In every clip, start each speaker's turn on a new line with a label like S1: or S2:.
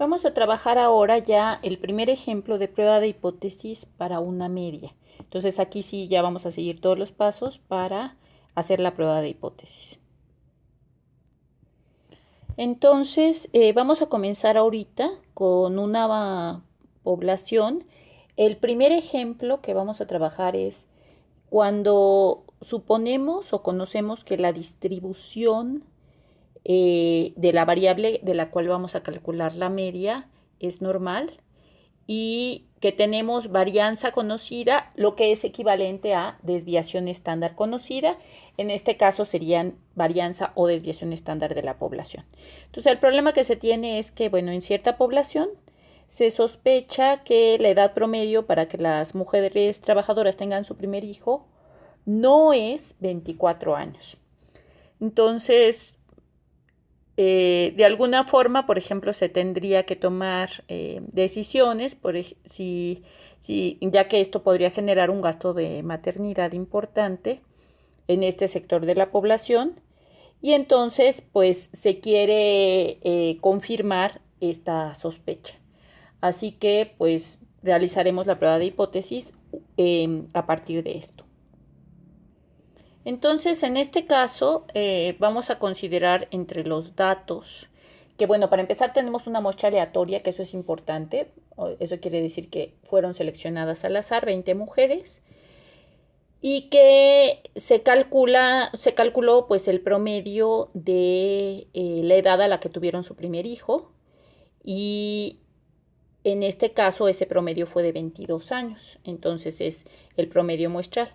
S1: Vamos a trabajar ahora ya el primer ejemplo de prueba de hipótesis para una media. Entonces aquí sí ya vamos a seguir todos los pasos para hacer la prueba de hipótesis. Entonces vamos a comenzar ahorita con una población. El primer ejemplo que vamos a trabajar es cuando suponemos o conocemos que la distribución de la variable de la cual vamos a calcular la media es normal y que tenemos varianza conocida, lo que es equivalente a desviación estándar conocida. En este caso serían varianza o desviación estándar de la población. Entonces el problema que se tiene es que, bueno, en cierta población se sospecha que la edad promedio para que las mujeres trabajadoras tengan su primer hijo no es 24 años. Entonces, de alguna forma, por ejemplo, se tendría que tomar decisiones, ya que esto podría generar un gasto de maternidad importante en este sector de la población. Y entonces, pues, se quiere confirmar esta sospecha. Así que, pues, realizaremos la prueba de hipótesis a partir de esto. Entonces, en este caso, vamos a considerar entre los datos que, bueno, para empezar tenemos una muestra aleatoria, que eso es importante. Eso quiere decir que fueron seleccionadas al azar 20 mujeres y que se calculó pues el promedio de la edad a la que tuvieron su primer hijo, y en este caso ese promedio fue de 22 años, entonces es el promedio muestral.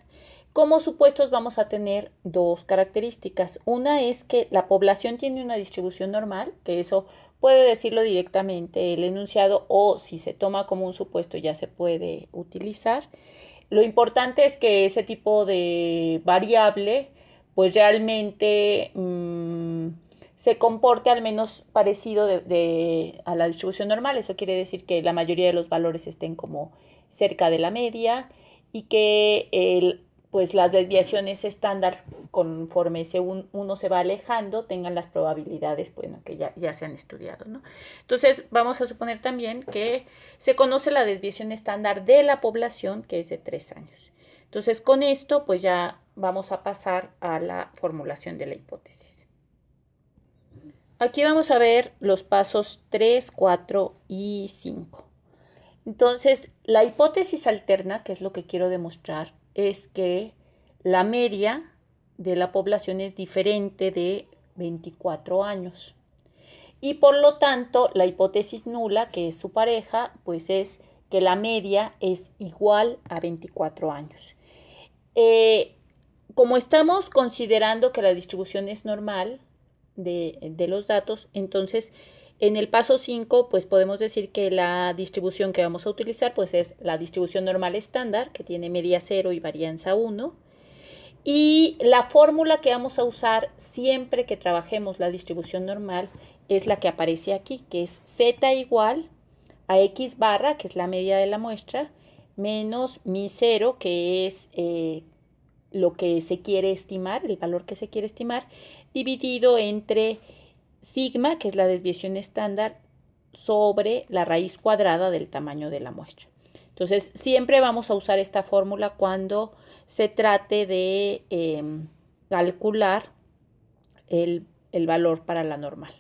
S1: Como supuestos vamos a tener dos características. Una es que la población tiene una distribución normal, que eso puede decirlo directamente el enunciado, o si se toma como un supuesto ya se puede utilizar. Lo importante es que ese tipo de variable pues realmente se comporte al menos parecido a la distribución normal. Eso quiere decir que la mayoría de los valores estén como cerca de la media y que pues las desviaciones estándar, conforme uno se va alejando, tengan las probabilidades, bueno, que ya se han estudiado, ¿no? Entonces vamos a suponer también que se conoce la desviación estándar de la población, que es de 3 años. Entonces con esto pues ya vamos a pasar a la formulación de la hipótesis. Aquí vamos a ver los pasos 3, 4 y 5. Entonces, la hipótesis alterna, que es lo que quiero demostrar, es que la media de la población es diferente de 24 años. Y por lo tanto, la hipótesis nula, que es su pareja, pues es que la media es igual a 24 años. Como estamos considerando que la distribución es normal de los datos, entonces en el paso 5 pues podemos decir que la distribución que vamos a utilizar pues es la distribución normal estándar, que tiene media 0 y varianza 1. Y la fórmula que vamos a usar siempre que trabajemos la distribución normal es la que aparece aquí, que es z igual a x barra, que es la media de la muestra, menos mi 0, que es lo que se quiere estimar, el valor que se quiere estimar, dividido entre sigma, que es la desviación estándar, sobre la raíz cuadrada del tamaño de la muestra. Entonces, siempre vamos a usar esta fórmula cuando se trate de calcular el valor para la normal.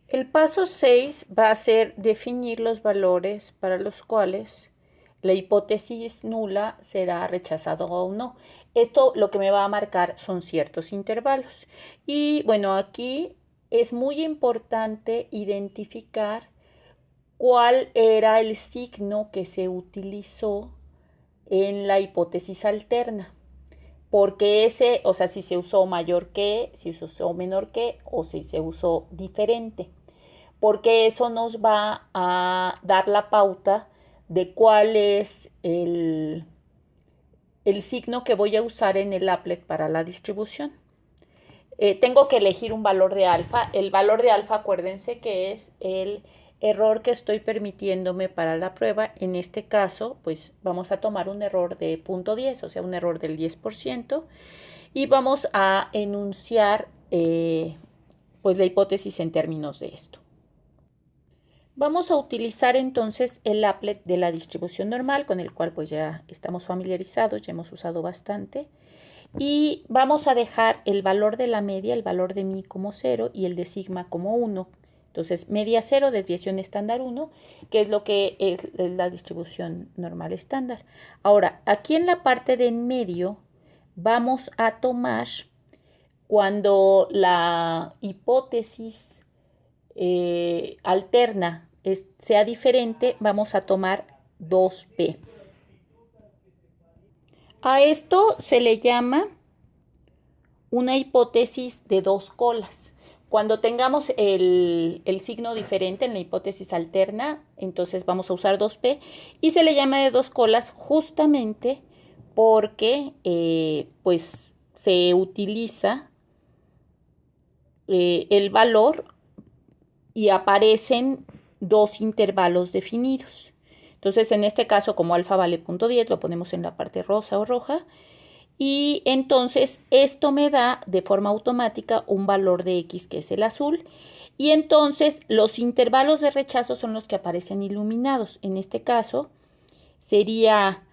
S1: El paso 6 va a ser definir los valores para los cuales la hipótesis nula será rechazada o no. Esto lo que me va a marcar son ciertos intervalos. Y bueno, aquí es muy importante identificar cuál era el signo que se utilizó en la hipótesis alterna. Porque o sea, si se usó mayor que, si se usó menor que, o si se usó diferente. Porque eso nos va a dar la pauta de cuál es el signo que voy a usar en el applet para la distribución. Tengo que elegir un valor de alfa. El valor de alfa, acuérdense que es el error que estoy permitiéndome para la prueba. En este caso, pues vamos a tomar un error de 0.10, o sea, un error del 10%, y vamos a enunciar pues la hipótesis en términos de esto. Vamos a utilizar entonces el applet de la distribución normal, con el cual pues ya estamos familiarizados, ya hemos usado bastante. Y vamos a dejar el valor de la media, el valor de mi como 0 y el de sigma como 1. Entonces, media 0, desviación estándar 1, que es lo que es la distribución normal estándar. Ahora, aquí en la parte de en medio vamos a tomar cuando la hipótesis alterna sea diferente, vamos a tomar 2p. A esto se le llama una hipótesis de dos colas. Cuando tengamos el signo diferente en la hipótesis alterna, entonces vamos a usar 2p y se le llama de dos colas justamente porque pues se utiliza el valor y aparecen dos intervalos definidos. Entonces, en este caso, como alfa vale 0.10, lo ponemos en la parte rosa o roja. Y entonces esto me da de forma automática un valor de x que es el azul. Y entonces los intervalos de rechazo son los que aparecen iluminados. En este caso sería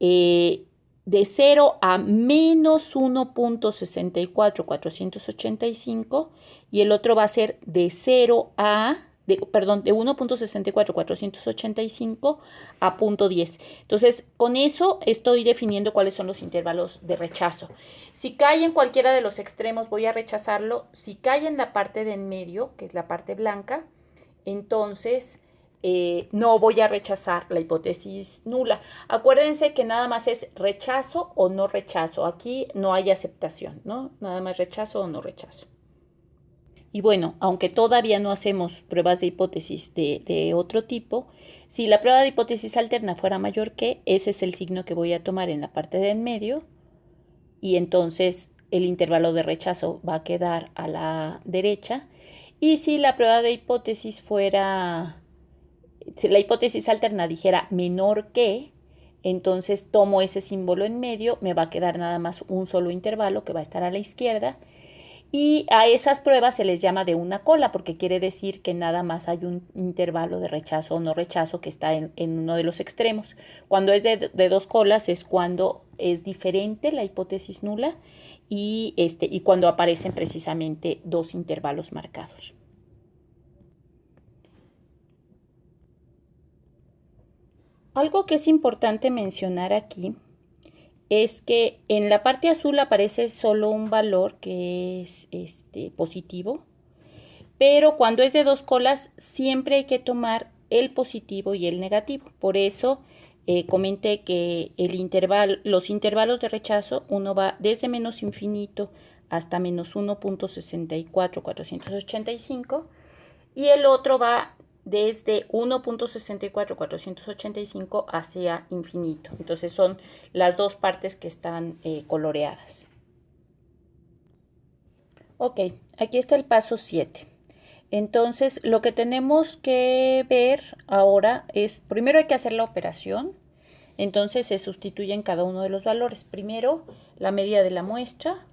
S1: de 0 a menos 1.64485 y el otro va a ser de 0 a de 1.64485 a 0.10. Entonces, con eso estoy definiendo cuáles son los intervalos de rechazo. Si cae en cualquiera de los extremos, voy a rechazarlo. Si cae en la parte de en medio, que es la parte blanca, entonces no voy a rechazar la hipótesis nula. Acuérdense que nada más es rechazo o no rechazo. Aquí no hay aceptación, ¿no? Nada más rechazo o no rechazo. Y bueno, aunque todavía no hacemos pruebas de hipótesis de otro tipo, si la prueba de hipótesis alterna fuera mayor que, ese es el signo que voy a tomar en la parte de en medio y entonces el intervalo de rechazo va a quedar a la derecha. Y si la prueba de hipótesis fuera, si la hipótesis alterna dijera menor que, entonces tomo ese símbolo en medio, me va a quedar nada más un solo intervalo que va a estar a la izquierda. Y a esas pruebas se les llama de una cola porque quiere decir que nada más hay un intervalo de rechazo o no rechazo que está en uno de los extremos. Cuando es de dos colas es cuando es diferente la hipótesis nula y cuando aparecen precisamente dos intervalos marcados. Algo que es importante mencionar aquí es que en la parte azul aparece solo un valor que es positivo, pero cuando es de dos colas siempre hay que tomar el positivo y el negativo. Por eso comenté que los intervalos de rechazo, uno va desde menos infinito hasta menos 1.64485 y el otro va desde 1.64485 hacia infinito. Entonces son las dos partes que están coloreadas. Ok, aquí está el paso 7. Entonces lo que tenemos que ver ahora es, primero hay que hacer la operación. Entonces se sustituyen cada uno de los valores. Primero la medida de la muestra,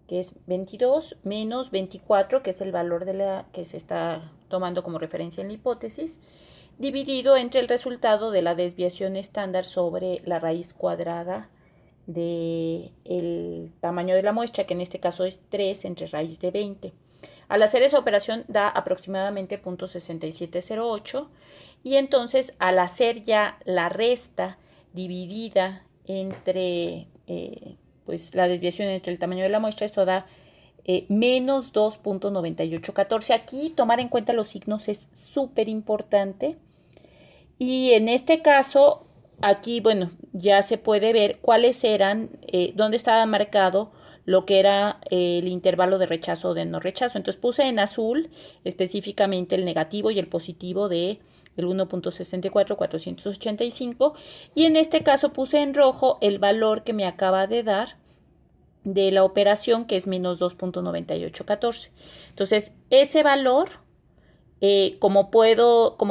S1: que es 22, menos 24, que es el valor que se está tomando como referencia en la hipótesis, dividido entre el resultado de la desviación estándar sobre la raíz cuadrada del tamaño de la muestra, que en este caso es 3 entre raíz de 20. Al hacer esa operación da aproximadamente 0.6708 y entonces al hacer ya la resta dividida entre pues la desviación entre el tamaño de la muestra, esto da menos 2.9814. Aquí tomar en cuenta los signos es súper importante. Y en este caso, aquí, bueno, ya se puede ver cuáles eran, dónde estaba marcado lo que era el intervalo de rechazo o de no rechazo. Entonces puse en azul específicamente el negativo y el positivo de el 1.64485 y en este caso puse en rojo el valor que me acaba de dar de la operación, que es menos 2.9814. Entonces ese valor, como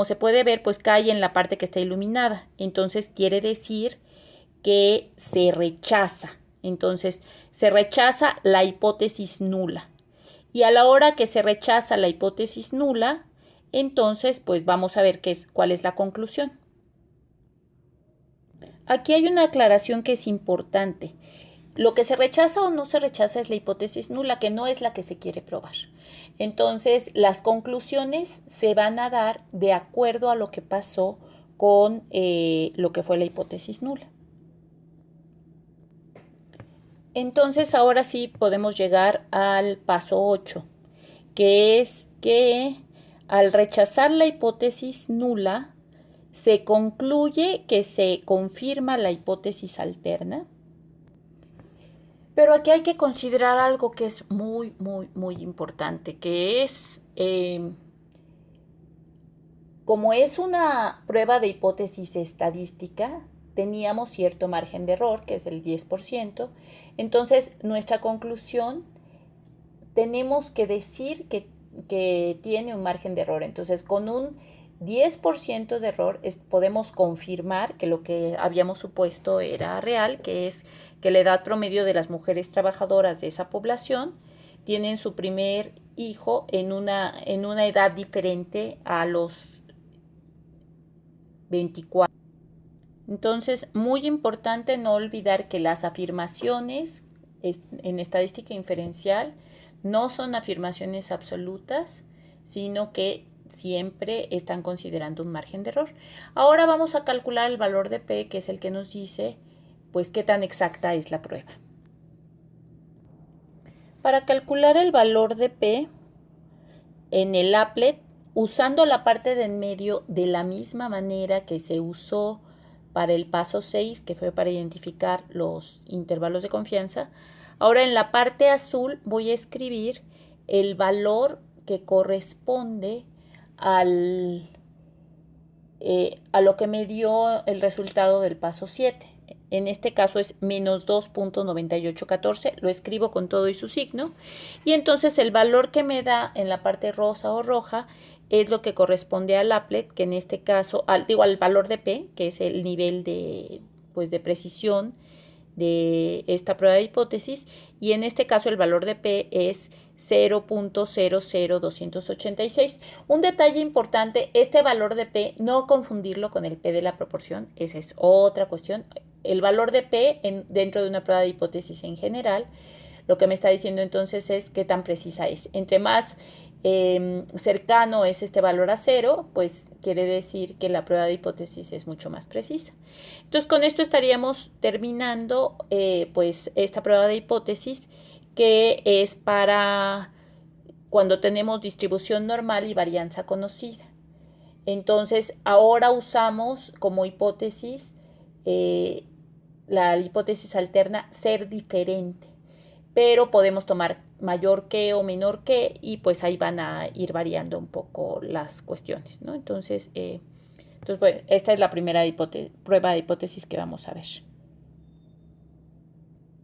S1: se puede ver, pues cae en la parte que está iluminada. Entonces quiere decir que se rechaza. Entonces se rechaza la hipótesis nula. Y a la hora que se rechaza la hipótesis nula, entonces pues vamos a ver cuál es la conclusión. Aquí hay una aclaración que es importante. Lo que se rechaza o no se rechaza es la hipótesis nula, que no es la que se quiere probar. Entonces, las conclusiones se van a dar de acuerdo a lo que pasó con lo que fue la hipótesis nula. Entonces, ahora sí podemos llegar al paso 8, que es que al rechazar la hipótesis nula, se concluye que se confirma la hipótesis alterna. Pero aquí hay que considerar algo que es muy, muy, muy importante, que es, como es una prueba de hipótesis estadística, teníamos cierto margen de error, que es el 10%. Entonces, nuestra conclusión, tenemos que decir que tiene un margen de error. Entonces, con un 10% de error podemos confirmar que lo que habíamos supuesto era real, que es que la edad promedio de las mujeres trabajadoras de esa población tienen su primer hijo en una edad diferente a los 24. Entonces, muy importante no olvidar que las afirmaciones en estadística inferencial no son afirmaciones absolutas, sino que siempre están considerando un margen de error. Ahora vamos a calcular el valor de P, que es el que nos dice, pues, qué tan exacta es la prueba. Para calcular el valor de P en el applet, usando la parte de en medio de la misma manera que se usó para el paso 6, que fue para identificar los intervalos de confianza, ahora en la parte azul voy a escribir el valor que corresponde a lo que me dio el resultado del paso 7. En este caso es menos 2.9814, lo escribo con todo y su signo, y entonces el valor que me da en la parte rosa o roja es lo que corresponde al applet, que en este caso, al valor de P, que es el nivel de precisión de esta prueba de hipótesis, y en este caso el valor de P es 0.00286. Un detalle importante, este valor de P, no confundirlo con el P de la proporción, esa es otra cuestión. El valor de P dentro de una prueba de hipótesis en general, lo que me está diciendo entonces es qué tan precisa es. Entre más cercano es este valor a 0, pues quiere decir que la prueba de hipótesis es mucho más precisa. Entonces, con esto estaríamos terminando pues esta prueba de hipótesis, que es para cuando tenemos distribución normal y varianza conocida. Entonces, ahora usamos como hipótesis la hipótesis alterna ser diferente, pero podemos tomar mayor que o menor que, y pues ahí van a ir variando un poco las cuestiones, ¿no? Entonces, bueno, esta es la primera prueba de hipótesis que vamos a ver.